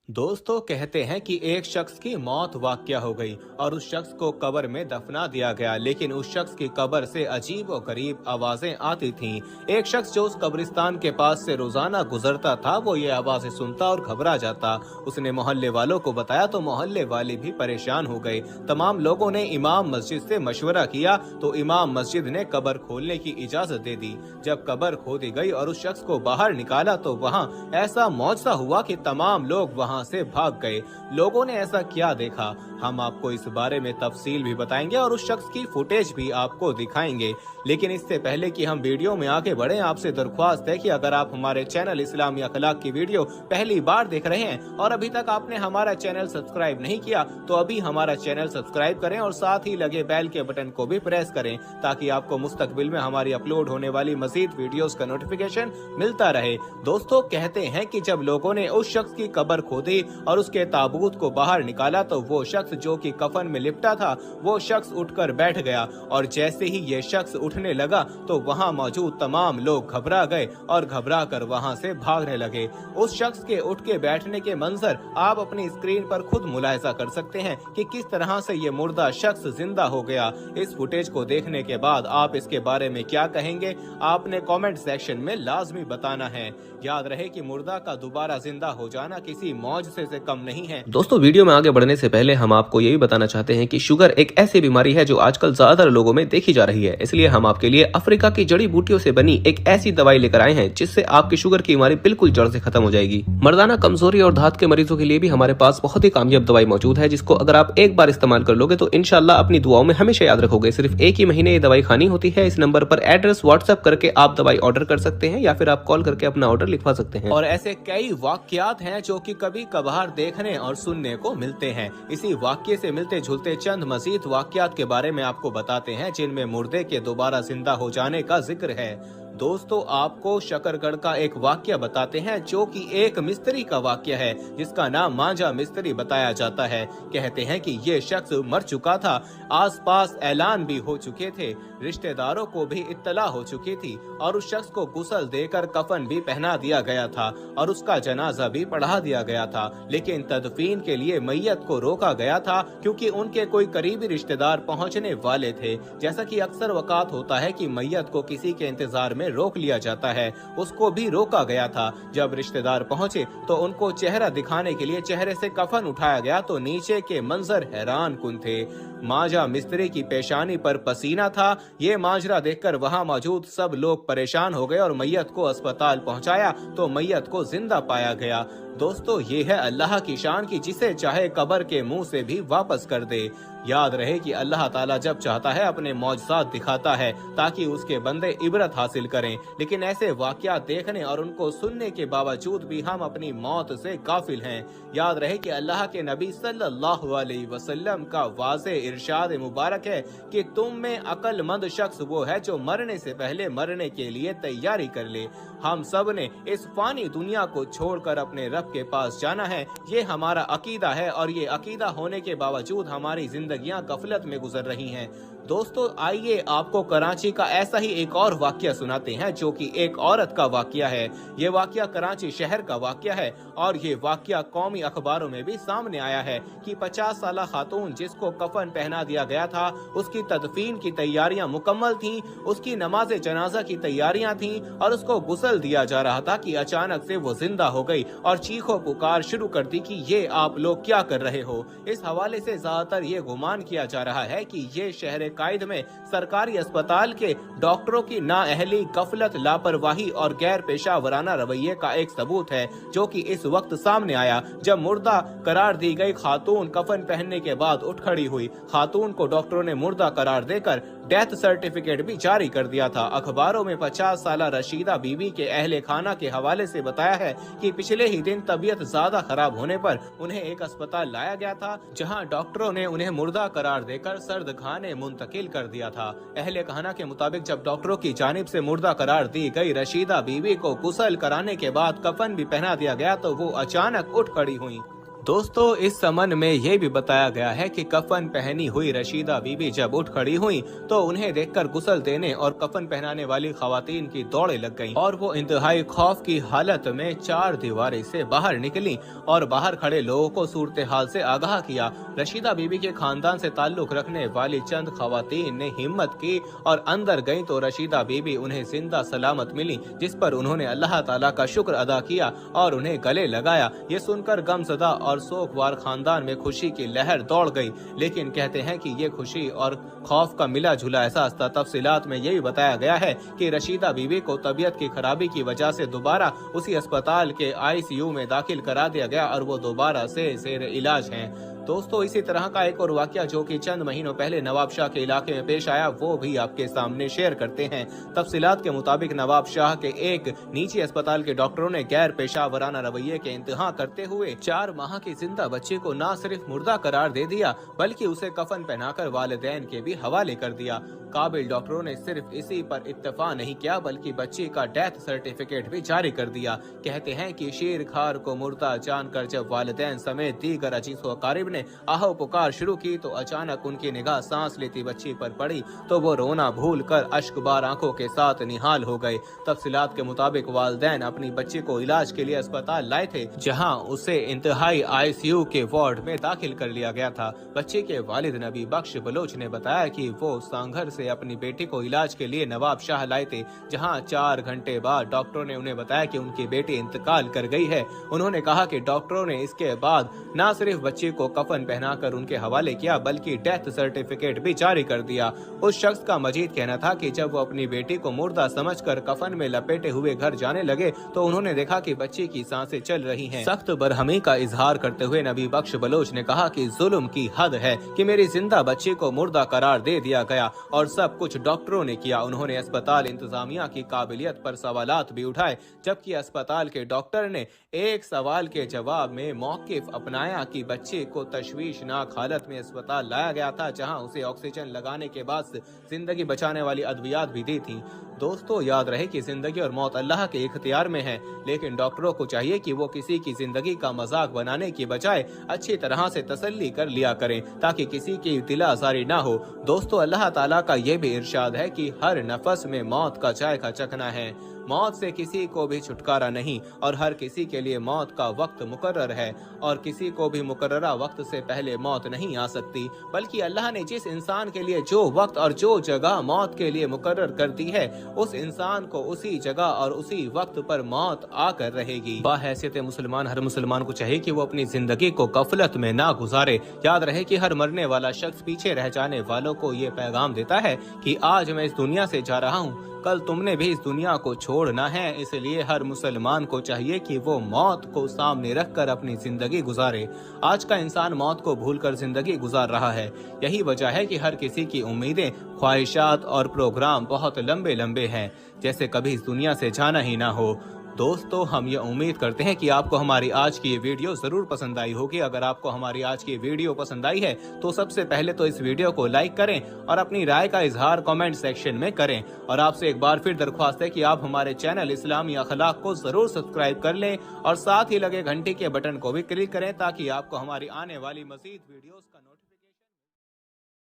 दोस्तों कहते हैं कि एक शख्स की मौत वाक़या हो गई और उस शख्स को कब्र में दफना दिया गया, लेकिन उस शख्स की कब्र से अजीब और गरीब आवाजें आती थीं। एक शख्स जो उस कब्रिस्तान के पास से रोजाना गुजरता था वो ये आवाजें सुनता और घबरा जाता। उसने मोहल्ले वालों को बताया तो मोहल्ले वाले भी परेशान हो गए। तमाम लोगों ने इमाम मस्जिद से मशवरा किया तो इमाम मस्जिद ने कब्र खोलने की इजाजत दे दी। जब कब्र खोदी गई और उस शख्स को बाहर निकाला तो वहाँ ऐसा मौजज़ा हुआ कि तमाम लोग वहाँ से भाग गए। लोगों ने ऐसा क्या देखा, हम आपको इस बारे में तफसील भी बताएंगे और उस शख्स की फुटेज भी आपको दिखाएंगे। लेकिन इससे पहले कि हम वीडियो में आगे बढ़ें, आपसे दरख्वास्त है कि अगर आप हमारे चैनल इस्लामी अखलाक की वीडियो पहली बार देख रहे हैं और अभी तक आपने हमारा चैनल सब्सक्राइब नहीं किया तो अभी हमारा चैनल सब्सक्राइब करें और साथ ही लगे बेल के बटन को भी प्रेस करें ताकि आपको मुस्तकबिल में हमारी अपलोड होने वाली मजीद वीडियोस का नोटिफिकेशन मिलता रहे। दोस्तों कहते हैं कि जब लोगों ने उस शख्स की कब्र खोदी और उसके ताबूत को बाहर निकाला तो वो शख्स जो कि कफन में लिपटा था वो शख्स उठकर बैठ गया और जैसे ही ये शख्स उठने लगा तो वहाँ मौजूद तमाम लोग घबरा गए और घबरा कर वहाँ से भागने लगे। उस शख्स के उठ के बैठने के मंजर आप अपनी स्क्रीन पर खुद मुलाहिजा कर सकते हैं कि किस तरह से ये मुर्दा शख्स जिंदा हो गया। इस फुटेज को देखने के बाद आप इसके बारे में क्या कहेंगे, आपने कमेंट सेक्शन में लाजमी बताना है। याद रहे कि मुर्दा का दोबारा जिंदा हो जाना किसी मौजज़े से कम नहीं है। दोस्तों वीडियो में आगे बढ़ने से पहले हम आपको यही बताना चाहते हैं कि शुगर एक ऐसी बीमारी है जो आजकल ज्यादातर लोगों में देखी जा रही है, इसलिए हम आपके लिए अफ्रीका की जड़ी बूटियों से बनी एक ऐसी दवाई लेकर आए हैं जिससे आपकी शुगर की बीमारी बिल्कुल जड़ से खत्म हो जाएगी। मर्दाना कमजोरी और धात के मरीजों के लिए भी हमारे पास बहुत ही कामयाब दवाई मौजूद है जिसको अगर आप एक बार इस्तेमाल कर लोगे तो इंशाल्लाह अपनी दुआओं में हमेशा याद रखोगे। सिर्फ एक ही महीने ये दवाई खानी होती है। इस नंबर पर एड्रेस व्हाट्सएप करके आप दवाई ऑर्डर कर सकते हैं या फिर आप कॉल करके अपना ऑर्डर लिखवा सकते हैं। और ऐसे कई वाकयात हैं जो कि कभी कभार देखने और सुनने को मिलते हैं। इसी वाक्य से मिलते जुलते चंद मजीद वाकयात के बारे में आपको बताते हैं जिनमें मुर्दे के दोबारा जिंदा हो जाने का जिक्र है। दोस्तों आपको शकरगढ़ का एक वाक्य बताते हैं जो कि एक मिस्त्री का वाक्य है जिसका नाम मांझा मिस्त्री बताया जाता है। कहते हैं कि ये शख्स मर चुका था, आसपास ऐलान भी हो चुके थे, रिश्तेदारों को भी इत्तला हो चुकी थी और उस शख्स को गुस्ल देकर कफन भी पहना दिया गया था और उसका जनाजा भी पढ़ा दिया गया था, लेकिन तदफीन के लिए मैयत को रोका गया था क्योंकि उनके कोई करीबी रिश्तेदार पहुंचने वाले थे। जैसा कि अक्सर वक़ात होता है कि मैयत को किसी के इंतजार में रोक लिया जाता है, उसको भी रोका गया था। जब रिश्तेदार पहुंचे तो उनको चेहरा दिखाने के लिए चेहरे से कफन उठाया गया तो नीचे के मंजर हैरान कुन थे। मांझा मिस्त्री की पेशानी पर पसीना था। ये माजरा देखकर वहां मौजूद सब लोग परेशान हो गए और मैयत को अस्पताल पहुंचाया तो मैयत को जिंदा पाया गया। दोस्तों ये है अल्लाह की शान की जिसे चाहे कब्र के मुंह से भी वापस कर दे। याद रहे कि अल्लाह ताला जब चाहता है अपने मौजज़ात दिखाता है ताकि उसके बंदे इबरत हासिल करें, लेकिन ऐसे वाकयात देखने और उनको सुनने के बावजूद भी हम अपनी मौत से गाफिल हैं। याद रहे कि अल्लाह के नबी सल्लल्लाहु अलैहि वसल्लम का वाज़े इरशाद मुबारक है कि तुम में अक्लमंद शख्स वो है जो मरने से पहले मरने के लिए तैयारी कर ले। हम सब ने इस फानी दुनिया को छोड़कर अपने रब के पास जाना है, ये हमारा अकीदा है और ये अकीदा होने के बावजूद हमारी जिंदगियां गफलत में गुजर रही हैं। दोस्तों आइए आपको कराची का ऐसा ही एक और वाकया सुनाते हैं जो कि एक औरत का वाकया है। ये वाकया कराची शहर का वाकया है और ये वाकया कौमी अखबारों में भी सामने आया है कि 50 साला खातून जिसको कफन पहना दिया गया था उसकी तदफीन की तैयारियां मुकम्मल थीं, उसकी नमाज जनाजा की तैयारियां थीं और उसको गुस्ल दिया जा रहा था कि अचानक से वो जिंदा हो गई और चीखो पुकार शुरू कर दी कि ये आप लोग क्या कर रहे हो। इस हवाले से ज्यादातर ये गुमान किया जा रहा है कि ये शहर कायद में सरकारी अस्पताल के डॉक्टरों की नाअहली, गफलत, लापरवाही और गैर पेशा वराना रवैये का एक सबूत है जो कि इस वक्त सामने आया जब मुर्दा करार दी गई खातून कफन पहनने के बाद उठ खड़ी हुई। खातून को डॉक्टरों ने मुर्दा करार देकर डेथ सर्टिफिकेट भी जारी कर दिया था। अखबारों में 50 साला रशीदा बीबी के अहले खाना के हवाले से बताया है कि पिछले ही दिन तबीयत ज्यादा खराब होने पर उन्हें एक अस्पताल लाया गया था जहां डॉक्टरों ने उन्हें मुर्दा करार देकर सर्द खाने मुंतकिल कर दिया था। अहले खाना के मुताबिक जब डॉक्टरों की जानिब से मुर्दा करार दी गई रशीदा बीबी को गुस्ल कराने के बाद कफन भी पहना दिया गया तो वो अचानक उठ खड़ी हुई। दोस्तों इस समन में ये भी बताया गया है कि कफन पहनी हुई रशीदा बीबी जब उठ खड़ी हुई तो उन्हें देखकर गुस्ल देने और कफन पहनाने वाली खवातीन की दौड़े लग गईं और वो इंतहाई खौफ की हालत में चार दीवारी से बाहर निकली और बाहर खड़े लोगों को सूरत हाल से आगाह किया। रशीदा बीबी के खानदान से ताल्लुक रखने वाली चंद खवातीन ने हिम्मत की और अंदर गईं तो रशीदा बीबी उन्हें जिंदा सलामत मिली, जिस पर उन्होंने अल्लाह ताला का शुक्र अदा किया और उन्हें गले लगाया। ये सुनकर गमज़दा और शोकवार खानदान में खुशी की लहर दौड़ गई, लेकिन कहते हैं कि ये खुशी और खौफ का मिला जुला एहसास था। तफसीलात में यही बताया गया है कि रशीदा बीबी को तबीयत की खराबी की वजह से दोबारा उसी अस्पताल के ICU में दाखिल करा दिया गया और वो दोबारा से ज़ेर इलाज हैं। दोस्तों इसी तरह का एक और वाकया जो कि चंद महीनों पहले नवाब शाह के इलाके में पेश आया वो भी आपके सामने शेयर करते हैं। तफसीलात के मुताबिक नवाब शाह के एक निजी अस्पताल के डॉक्टरों ने गैर पेशावराना रवैये के इंतहा करते हुए 4 माह की जिंदा बच्ची को न सिर्फ मुर्दा करार दे दिया बल्कि उसे कफन पहनाकर वालिदैन के भी हवाले कर दिया। काबिल डॉक्टरों ने सिर्फ इसी पर इत्तफा नहीं किया बल्कि बच्ची का डेथ सर्टिफिकेट भी जारी कर दिया। कहते हैं कि शेर खार को मुर्दा जानकर जब वालिदैन समेत दीगर अजीज व अकारिब ने आहो पुकार शुरू की तो अचानक उनकी निगाह सांस लेती बच्ची पर पड़ी तो वो रोना भूल कर अश्कबार आंखों के साथ निहाल हो गए। तफसीलात के मुताबिक वालिदैन अपनी बच्ची को इलाज के लिए अस्पताल लाए थे, जहां उसे इंतहाई ICU के वार्ड में दाखिल कर लिया गया था। बच्ची के वालिद नबी बख्श बलोच ने बताया कि वो सांघर से अपनी बेटी को इलाज के लिए नवाब शाह लाए थे, जहां 4 घंटे बाद डॉक्टरों ने उन्हें बताया कि उनकी बेटी इंतकाल कर गई है। उन्होंने कहा कि डॉक्टरों ने इसके बाद न सिर्फ बच्ची को कफन पहनाकर उनके हवाले किया बल्कि डेथ सर्टिफिकेट भी जारी कर दिया। उस शख्स का मजीद कहना था कि जब वो अपनी बेटी को मुर्दा समझकर कफन में लपेटे हुए घर जाने लगे तो उन्होंने देखा कि बच्ची की सांसें चल रही हैं। सख्त बरहमी का इजहार करते हुए नबी बख्श बलोच ने कहा कि जुल्म की हद है कि मेरी जिंदा बच्ची को मुर्दा करार दे दिया गया और सब कुछ डॉक्टरों ने किया। उन्होंने अस्पताल इंतजामिया की काबिलियत पर सवालात भी उठाए, जबकि अस्पताल के डॉक्टर ने एक सवाल के जवाब में मौकिफ अपनाया कि बच्चे को तशवीशनाक हालत में अस्पताल लाया गया था, जहां उसे ऑक्सीजन लगाने के बाद जिंदगी बचाने वाली अद्वियात भी दी थी। दोस्तों याद रहे कि जिंदगी और मौत अल्लाह के इख्तियार में है, लेकिन डॉक्टरों को चाहिए कि वो किसी की जिंदगी का मजाक बनाने की बजाय अच्छी तरह से तसल्ली कर लिया करें ताकि किसी की दिल आजारी ना हो। दोस्तों अल्लाह ताला का ये भी इरशाद है कि हर नफस में मौत का जायका चखना है, मौत से किसी को भी छुटकारा नहीं और हर किसी के लिए मौत का वक्त मुकर्रर है और किसी को भी मुकर्ररा वक्त से पहले मौत नहीं आ सकती, बल्कि अल्लाह ने जिस इंसान के लिए जो वक्त और जो जगह मौत के लिए मुकर्रर कर दी है उस इंसान को उसी जगह और उसी वक्त पर मौत आकर रहेगी। बाहैसियत मुसलमान हर मुसलमान को चाहिए कि वो अपनी जिंदगी को गफलत में ना गुजारे। याद रहे कि हर मरने वाला शख्स पीछे रह जाने वालों को ये पैगाम देता है कि आज मैं इस दुनिया से जा रहा हूँ, कल तुमने भी इस दुनिया को छोड़ना है। इसलिए हर मुसलमान को चाहिए कि वो मौत को सामने रखकर अपनी जिंदगी गुजारे। आज का इंसान मौत को भूलकर जिंदगी गुजार रहा है। यही वजह है कि हर किसी की उम्मीदें, ख्वाहिशात और प्रोग्राम बहुत लंबे लंबे हैं, जैसे कभी इस दुनिया से जाना ही ना हो। दोस्तों हम ये उम्मीद करते हैं कि आपको हमारी आज की ये वीडियो जरूर पसंद आई होगी। अगर आपको हमारी आज की वीडियो पसंद आई है तो सबसे पहले तो इस वीडियो को लाइक करें और अपनी राय का इजहार कमेंट सेक्शन में करें। और आपसे एक बार फिर दरख्वास्त है कि आप हमारे चैनल इस्लामी अखलाक को जरूर सब्सक्राइब कर लें और साथ ही लगे घंटी के बटन को भी क्लिक करें ताकि आपको हमारी आने वाली मजीद वीडियोस का